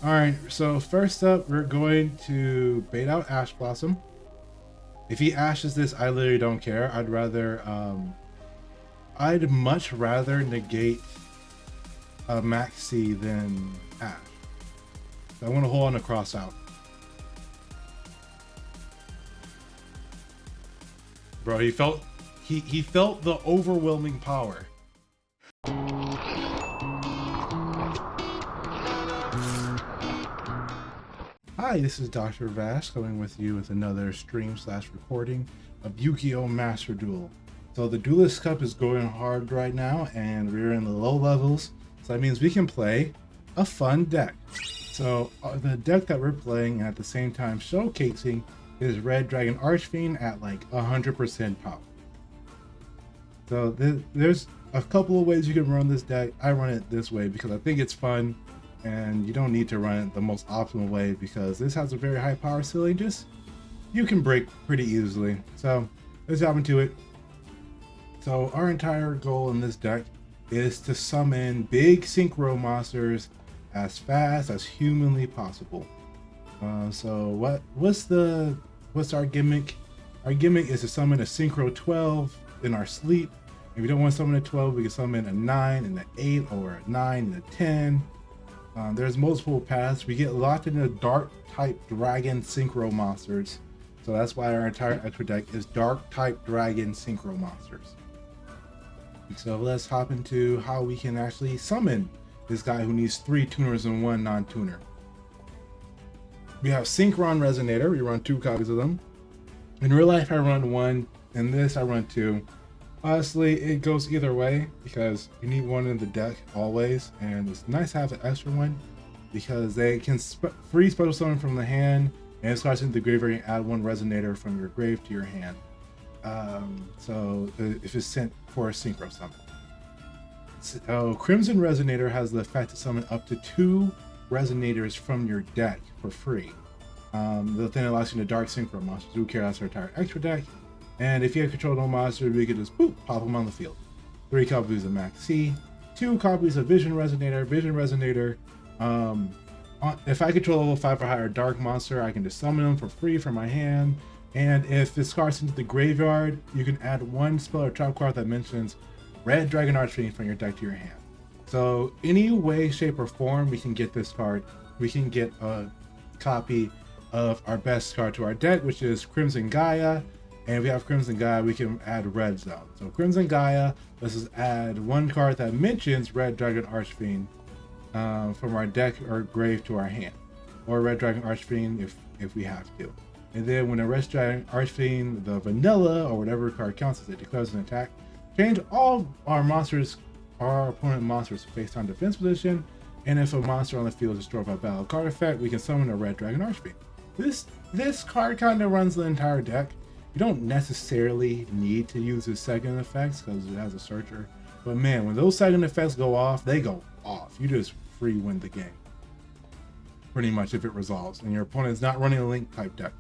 All right, so first up, we're going to bait out Ash Blossom. If he ashes this, I literally don't care. I'd much rather negate a Maxi than Ash. So I want to hold on to cross out. Bro, he felt the overwhelming power. Hi, this is Dr. Vash coming with you with another stream/recording of Yu-Gi-Oh! Master Duel. So the Duelist Cup is going hard right now and we're in the low levels. So that means we can play a fun deck. So the deck that we're playing at the same time showcasing is Red Dragon Archfiend at like 100% power. So there's a couple of ways you can run this deck. I run it this way because I think it's fun. And you don't need to run it the most optimal way because this has a very high power ceiling. Just you can break pretty easily. So let's hop into it. So our entire goal in this deck is to summon big synchro monsters as fast as humanly possible. So what's our gimmick? Our gimmick is to summon a synchro 12 in our sleep. If we don't want to summon a 12, we can summon a 9 and an 8 or a 9 and a 10. There's multiple paths. We get locked in a dark type dragon synchro monsters. So that's why our entire extra deck is dark type dragon synchro monsters. So let's hop into how we can actually summon this guy who needs 3 tuners and 1 non-tuner. We have Synchron Resonator. We run 2 copies of them. In real life, I run 1. In this, I run 2. Honestly, it goes either way because you need 1 in the deck always, and it's nice to have an extra one because they can free special summon from the hand and starts into the graveyard and add 1 resonator from your grave to your hand. So if it's sent for a synchro summon. So Crimson Resonator has the effect to summon up to 2 resonators from your deck for free. The thing allows you to dark synchro monsters. Who cares? That's our entire extra deck. And if you have control of no monster, we could just boop, pop them on the field. 3 copies of Max C, 2 copies of Vision Resonator. If I control level 5 or higher dark monster, I can just summon them for free from my hand. And if it starts into the graveyard, you can add 1 spell or trap card that mentions Red Dragon Archfiend from your deck to your hand. So any way, shape, or form we can get this card, we can get a copy of our best card to our deck, which is Crimson Gaia. And if we have Crimson Gaia, we can add Red Zone. So Crimson Gaia, let's just add 1 card that mentions Red Dragon Archfiend from our deck or grave to our hand. Or Red Dragon Archfiend if we have to. And then when a Red Dragon Archfiend, the vanilla or whatever card counts as it declares an attack, change all our opponent monsters to face-time defense position. And if a monster on the field is destroyed by battle card effect, we can summon a Red Dragon Archfiend. This card kind of runs the entire deck. You don't necessarily need to use his second effects because it has a searcher. But man, when those second effects go off, they go off. You just free win the game. Pretty much if it resolves. And your opponent is not running a link type deck.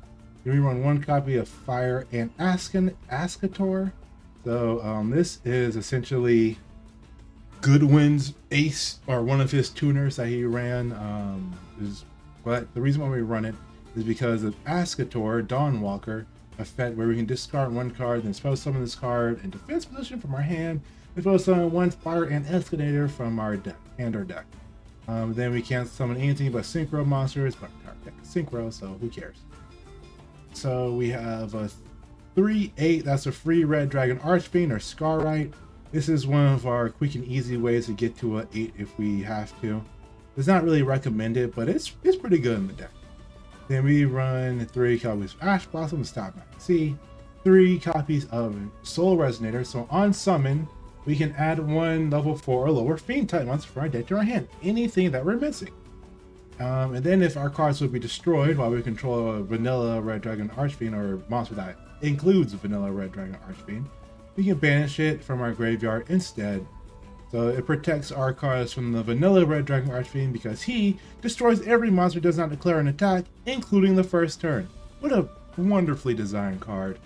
Then we run 1 copy of Fire and Ascator. So this is essentially Goodwin's ace or one of his tuners that he ran. But the reason why we run it is because of Ascator, Dawnwalker, effect where we can discard 1 card, then spell summon this card in defense position from our hand, and spell summon 1 Fire and Escalator from our deck and our deck. Then we can't summon anything but synchro monsters, but our deck is synchro, so who cares? So we have a 3/8. That's a free Red Dragon Archfiend or Scarrite. This is one of our quick and easy ways to get to a 8 if we have to. It's not really recommended, but it's pretty good in the deck. Then we run 3 copies of Ash Blossom, Stop Max C, 3 copies of Soul Resonator. So on summon, we can add 1 level 4 or lower Fiend type monster from our deck to our hand. Anything that we're missing. And then if our cards would be destroyed while we control a vanilla Red Dragon Archfiend or a monster that includes vanilla Red Dragon Archfiend, we can banish it from our graveyard instead. So it protects our cards from the vanilla Red Dragon Archfiend because he destroys every monster who does not declare an attack, including the first turn. What a wonderfully designed card.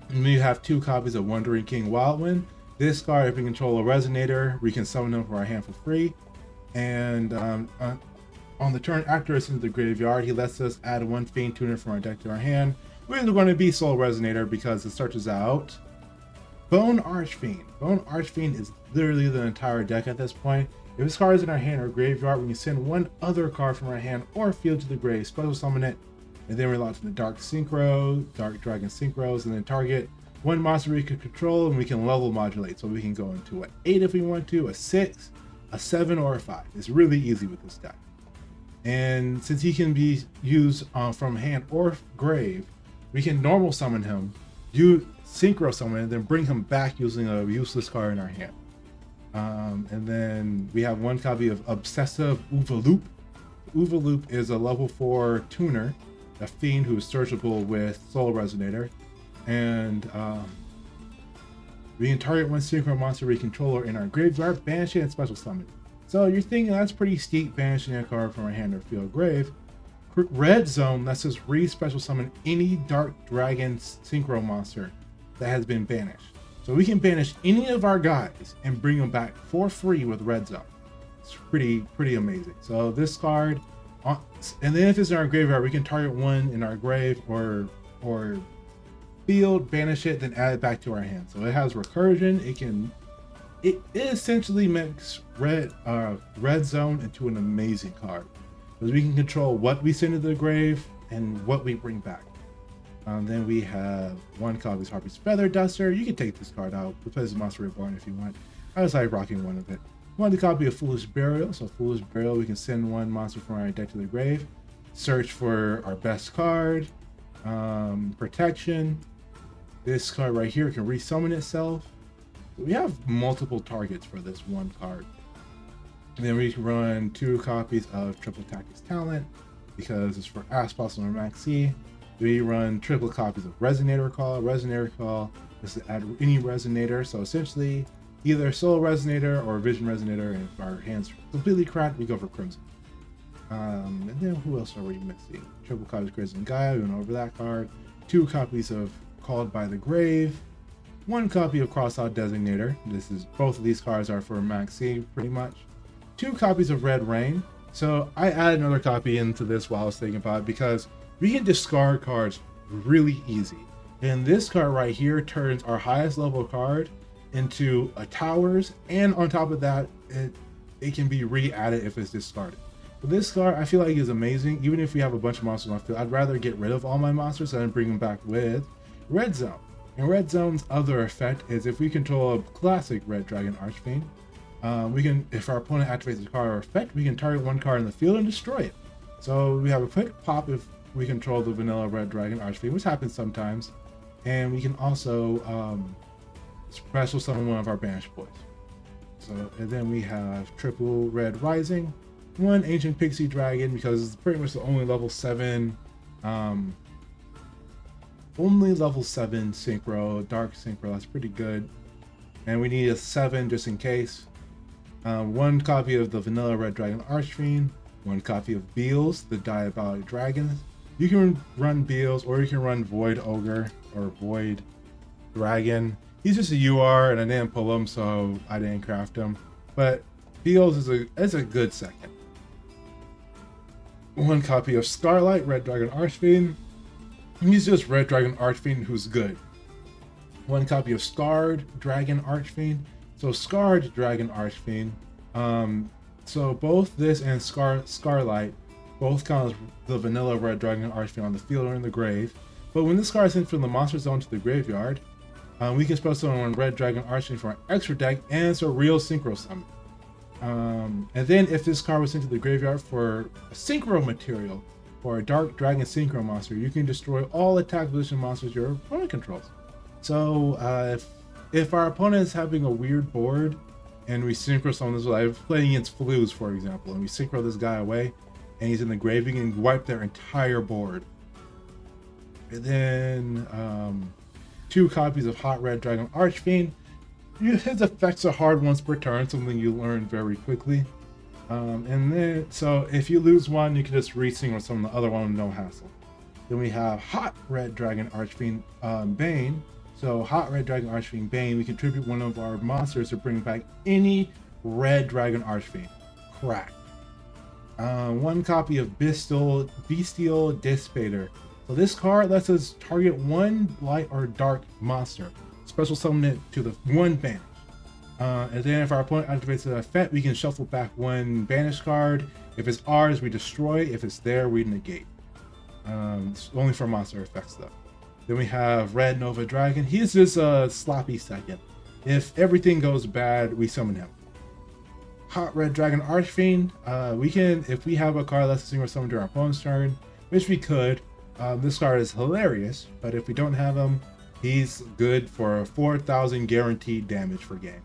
And we have 2 copies of Wandering King Wildwind. This card, if we control a Resonator, we can summon them from our hand for free. And On the turn after it's into the graveyard, he lets us add one Fiend Tuner from our deck to our hand. We're going to be Soul Resonator because it starts out Bone Archfiend. Bone Archfiend is literally the entire deck at this point. If this card is in our hand or graveyard, we can send one other card from our hand or field to the grave, special summon it, and then we're locked in the Dark Synchro, Dark Dragon Synchros, and then target one monster we can control, and we can level modulate. So we can go into an 8 if we want to, a 6, a 7, or a 5. It's really easy with this deck. And since he can be used from hand or grave, we can normal summon him, do synchro summon, and then bring him back using a useless card in our hand. And then we have one copy of Obsessive Oovaloop. Oovaloop is a level 4 tuner, a fiend who is searchable with Soul Resonator. And we can target one synchro monster we control in our graveyard, banish it, and special summon. So you're thinking that's pretty steep, banishing a card from our hand or field grave. Red Zone lets us re-special summon any Dark Dragon Synchro monster that has been banished. So we can banish any of our guys and bring them back for free with Red Zone. It's pretty amazing. So this card, and then if it's in our graveyard, we can target one in our grave or field, banish it, then add it back to our hand. So it has recursion. It essentially makes Red Zone into an amazing card, because we can control what we send to the grave and what we bring back. Then we have one copy of Harpy's Feather Duster. You can take this card out, replace the Monster Reborn if you want. I just like rocking one of it. One copy of Foolish Burial. So Foolish Burial, we can send one monster from our deck to the grave. Search for our best card. Protection. This card right here can resummon itself. We have multiple targets for this one card. And then we can run 2 copies of Triple Tactics Talent because it's for Aspas or Maxi. We run triple copies of Resonator Call. Resonator Call is to add any Resonator. So essentially, either Soul Resonator or Vision Resonator. And if our hand's completely cracked, we go for Crimson. And then who else are we missing? Triple copies of Crimson Gaia. We went over that card. 2 copies of Called by the Grave. 1 copy of Crossout Designator. Both of these cards are for Maxi, pretty much. 2 copies of Red Rain. So I added another copy into this while I was thinking about it, because we can discard cards really easy. And this card right here turns our highest level card into a towers, and on top of that, it can be re-added if it's discarded. But this card I feel like is amazing. Even if we have a bunch of monsters on the field, I'd rather get rid of all my monsters than bring them back with Red Zone. And Red Zone's other effect is if we control a classic Red Dragon Archfiend, we can, if our opponent activates a card or effect, we can target one card in the field and destroy it. So we have a quick pop if we control the vanilla Red Dragon Archfiend, which happens sometimes. And we can also special summon one of our banished boys. So, and then we have triple Red Rising, 1 Ancient Pixie Dragon, because it's pretty much the only level 7 synchro, dark synchro. That's pretty good. And we need a 7 just in case. 1 copy of the vanilla Red Dragon Archfiend, 1 copy of Beals, the Diabolic Dragon. You can run Beals, or you can run Void Ogre or Void Dragon. He's just a UR, and I didn't pull him, so I didn't craft him. But Beals is a good second. 1 copy of Starlight Red Dragon Archfiend. He's just Red Dragon Archfiend who's good. 1 copy of Scarred Dragon Archfiend. So Scarred Dragon Archfiend. So both this and Scarlight both count as the vanilla Red Dragon Archfiend on the field or in the grave. But when this card is sent from the monster zone to the graveyard, we can special summon one Red Dragon Archfiend for our extra deck, and it's a real synchro summon. And then if this card was sent to the graveyard for a synchro material or a Dark Dragon Synchro monster, you can destroy all attack position monsters your opponent controls. So if our opponent is having a weird board and we synchro summon this, like playing against Flues, for example, and we synchro this guy away and he's in the grave, we can wipe their entire board. And then 2 copies of Hot Red Dragon Archfiend. His effects are hard once per turn, something you learn very quickly. And then, so if you lose one, you can just re-synchro summon the other one with no hassle. Then we have Hot Red Dragon Archfiend Bane. So Hot Red Dragon Archfiend Bane, we contribute one of our monsters to bring back any Red Dragon Archfiend. Crack. One copy of Bestial Dissipator. So this card lets us target one light or dark monster, special summon it to the one banish. And then if our opponent activates an effect, we can shuffle back one banish card. If it's ours, we destroy. If it's there, we negate. It's only for monster effects though. Then we have Red Nova Dragon. He's just a sloppy second. If everything goes bad, we summon him. Hot Red Dragon Archfiend. We can, if we have a card that's a single summon during our opponent's turn, which we could. This card is hilarious, but if we don't have him, he's good for 4,000 guaranteed damage per game.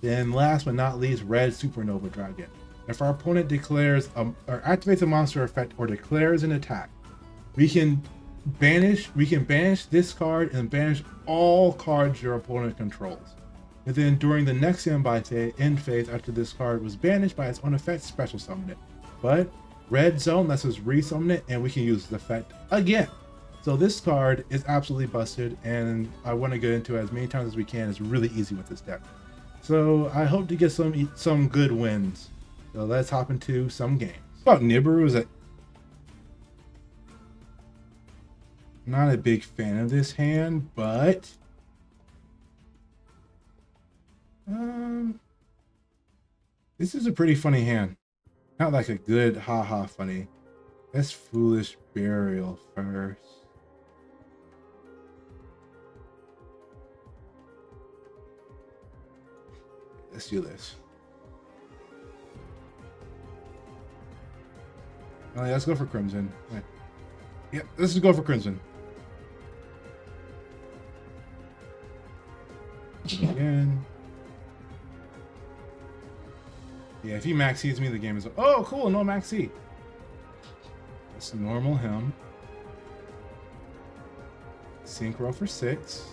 Then last but not least, Red Supernova Dragon. If our opponent declares or activates a monster effect or declares an attack, we can banish this card and banish all cards your opponent controls. And then during the next end phase after this card was banished by its own effect, special summon it. But Red Zone lets us resummon it and we can use the effect again. So this card is absolutely busted, and I want to get into it as many times as we can. It's really easy with this deck. So I hope to get some good wins. So let's hop into some games. About Nibiru is not a big fan of this hand, but this is a pretty funny hand. Not like a good haha funny. Let's Foolish Burial first. Let's do this. Oh, yeah, let's go for Crimson. Right. Yeah, let's just go for Crimson. Again. Yeah, if he max sees me, the game is. Oh, cool, no max C. Let's normal him. Synchro for 6.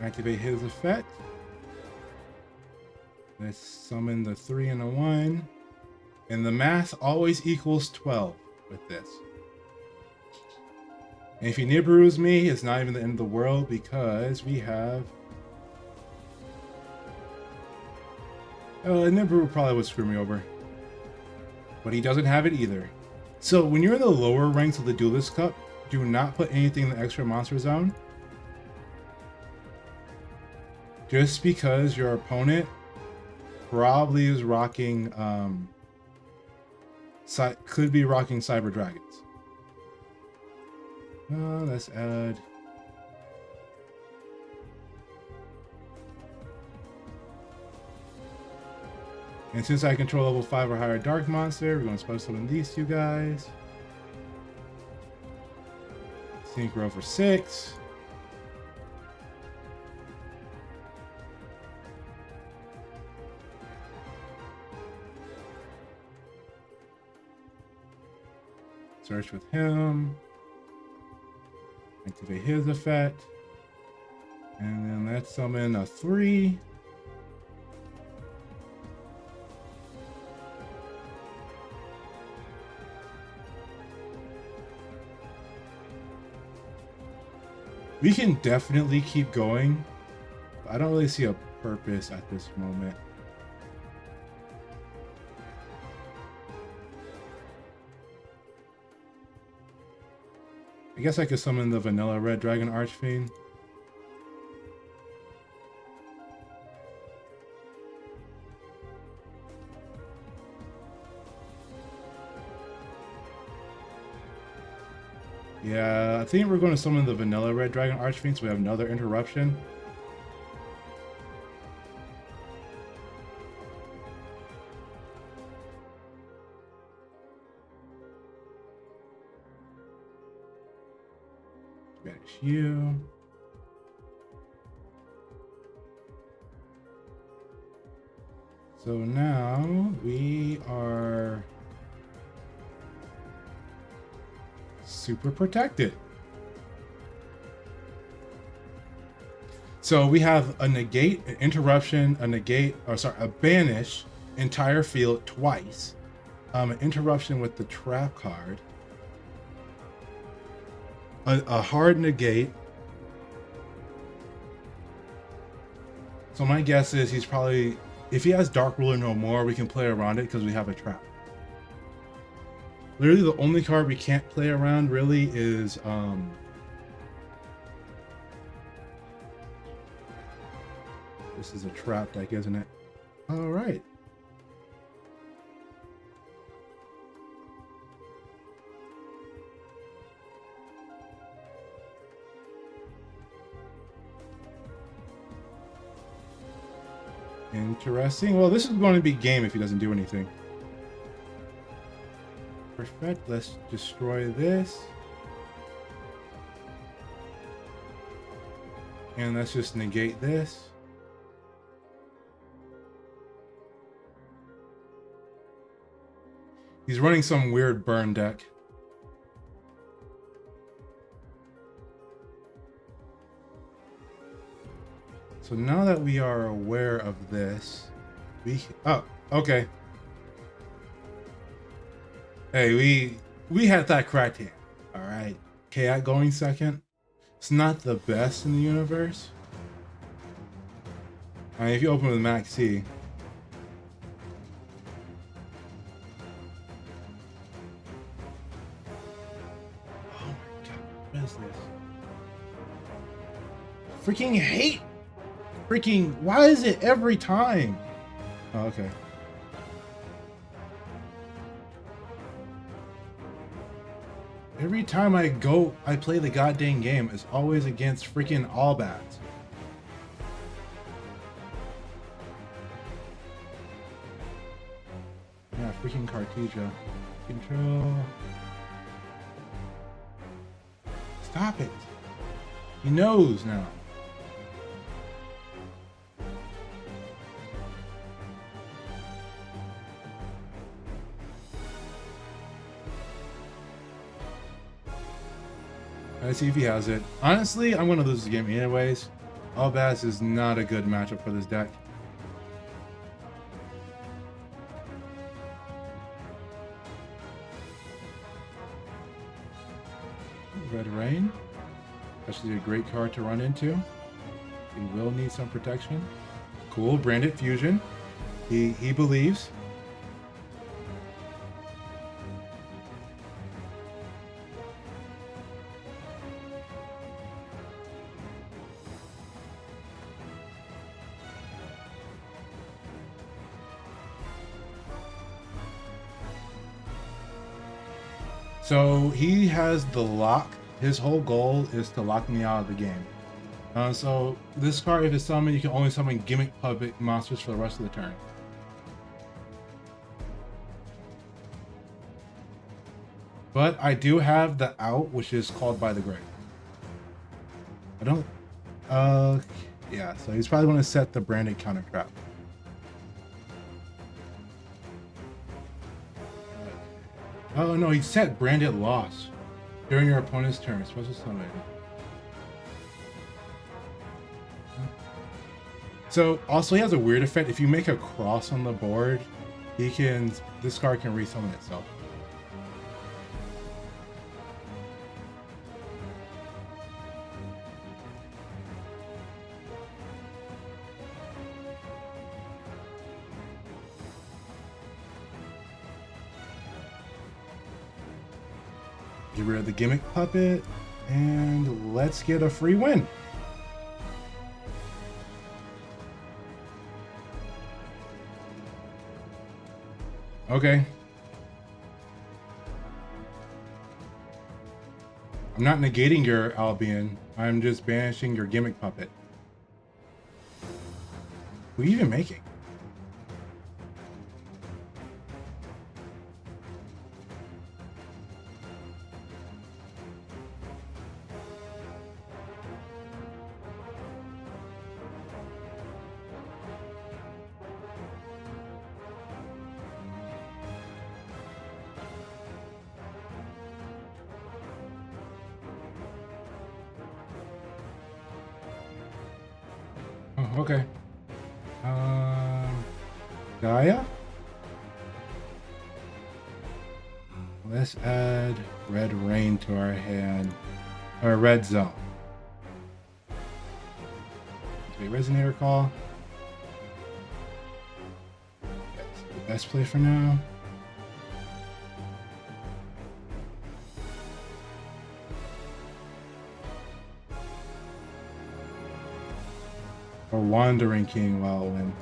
Activate his effect. Let's summon the 3 and a 1. And the math always equals 12 with this. And if he Nibiru's me, it's not even the end of the world because we have... Nibiru probably would screw me over. But he doesn't have it either. So when you're in the lower ranks of the Duelist Cup, do not put anything in the extra monster zone. Just because your opponent probably is rocking, could be rocking Cyber Dragons. Let's add. And since I control level 5 or higher Dark Monster, we're going to special summon these two guys. Synchro for 6. Search with him. Activate his effect. And then let's summon a 3. We can definitely keep going. But I don't really see a purpose at this moment. I guess I could summon the vanilla Red Dragon Archfiend. Yeah, I think we're going to summon the vanilla Red Dragon Archfiend so we have another interruption. Banish you. So now we are super protected. So we have a negate, an interruption, a negate, or sorry, a banish entire field twice. An interruption with the trap card. A hard negate. So my guess is he's probably, if he has Dark Ruler no more, we can play around it because we have a trap. Literally the only card we can't play around really is this is a trap deck, isn't it? All right. Interesting. Well, this is going to be game if he doesn't do anything. Perfect. Let's destroy this. And let's just negate this. He's running some weird burn deck. So now that we are aware of this, oh, okay. Hey, we had that correct here. All right. Chaos going second. It's not the best in the universe. I mean, if you open with Max C. Oh my god, what is this? Freaking hate! Freaking, why is it every time? Oh, okay. Every time I play the goddamn game, it's always against freaking all bats. Yeah, freaking Cartesia. Control. Stop it. He knows now. Let's see if he has it. Honestly, I'm gonna lose the game anyways. Albaz is not a good matchup for this deck. Red Rain. Actually a great card to run into. He will need some protection. Cool, Branded Fusion. He believes. So he has the lock. His whole goal is to lock me out of the game. So this card, if it's summoned, you can only summon Gimmick Puppet monsters for the rest of the turn. But I do have the out, which is Called by the Grave. I don't... yeah, so he's probably going to set the Branded Counter Trap. Oh no, he set Branded Loss during your opponent's turn. Special summon. So also he has a weird effect. If you make a cross on the board, this card can resummon itself. Get rid of the Gimmick Puppet, and let's get a free win. Okay. I'm not negating your Albion. I'm just banishing your Gimmick Puppet. What are you even making? Oh, okay. Gaia? Let's add Red Rain to our hand, or Red Zone. Okay, Resonator Call. That's the best play for now. Or Wandering King while win.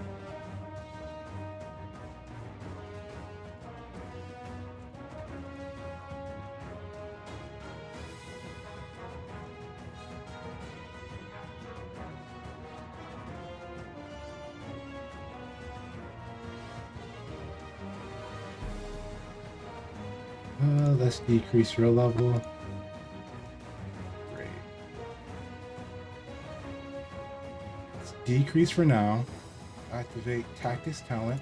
Let's decrease your level. Great. Let's decrease for now. Activate Tactics Talent.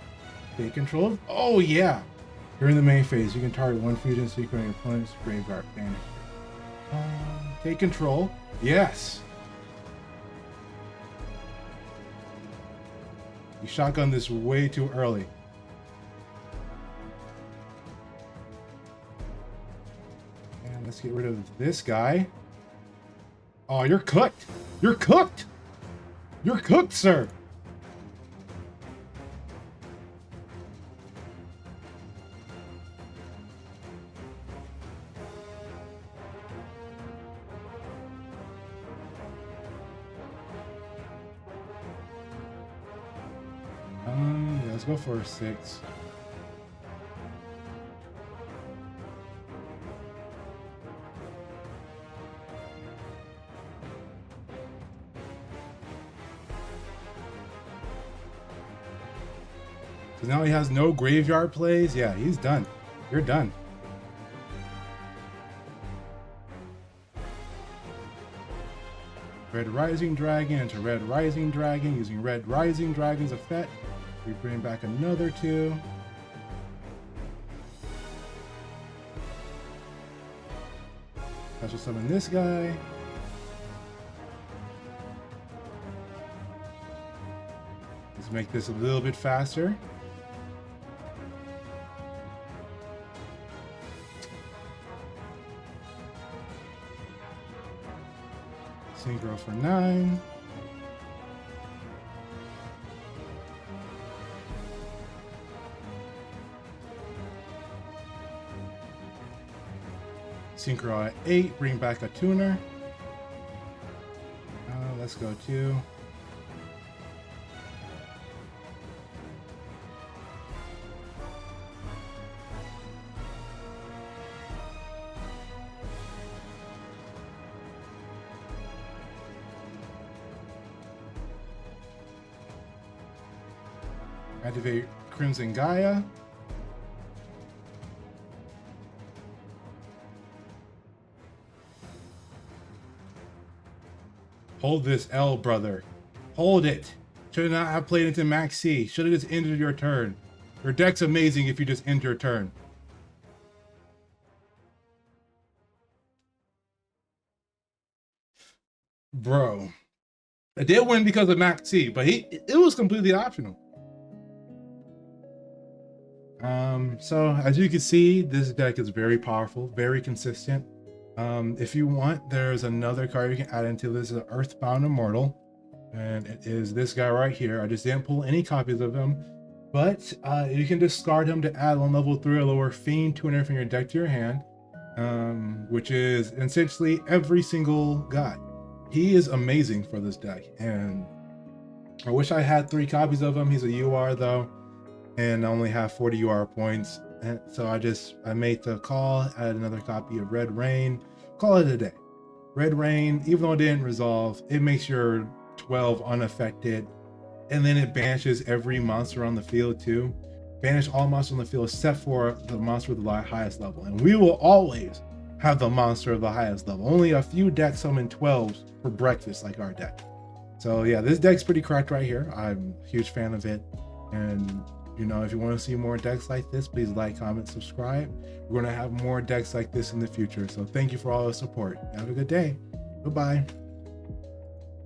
Take control of. Oh, yeah! During the main phase, you can target one fusion secret on your opponent's graveyard. Banish. Take control. Yes! You shotgun this way too early. Let's get rid of this guy. Oh, you're cooked. You're cooked. You're cooked, sir. Let's go for a 6. So now he has no graveyard plays. Yeah, he's done. You're done. Red Rising Dragon into Red Rising Dragon. Using Red Rising Dragon's effect, we bring back another 2. Special summon this guy. Let's make this a little bit faster. Synchro for 9. Synchro at 8, bring back a tuner. Let's go 2. Activate Crimson Gaia. Hold this L, brother. Hold it. Should not have played into Max C. Should have just ended your turn. Your deck's amazing if you just end your turn. Bro. I did win because of Max C, but it was completely optional. So as you can see, this deck is very powerful, very consistent. If you want, there's another card you can add into this. Is Earthbound Immortal, and it is this guy right here. I just didn't pull any copies of him, but you can discard him to add on level 3 or lower Fiend tuner from your deck to your hand, which is essentially every single guy. He is amazing for this deck, and I wish I had 3 copies of him. He's a UR though, and I only have 40 UR points. And so I made the call, add another copy of Red Rain, call it a day. Red Rain, even though it didn't resolve, it makes your 12 unaffected, and then it banishes every monster on the field too. Banish all monsters on the field except for the monster with the highest level, and we will always have the monster of the highest level. Only a few decks summon 12s for breakfast like our deck. So yeah, this deck's pretty cracked right here. I'm a huge fan of it, and you know, if you want to see more decks like this, please like, comment, subscribe. We're going to have more decks like this in the future. So thank you for all the support. Have a good day. Goodbye.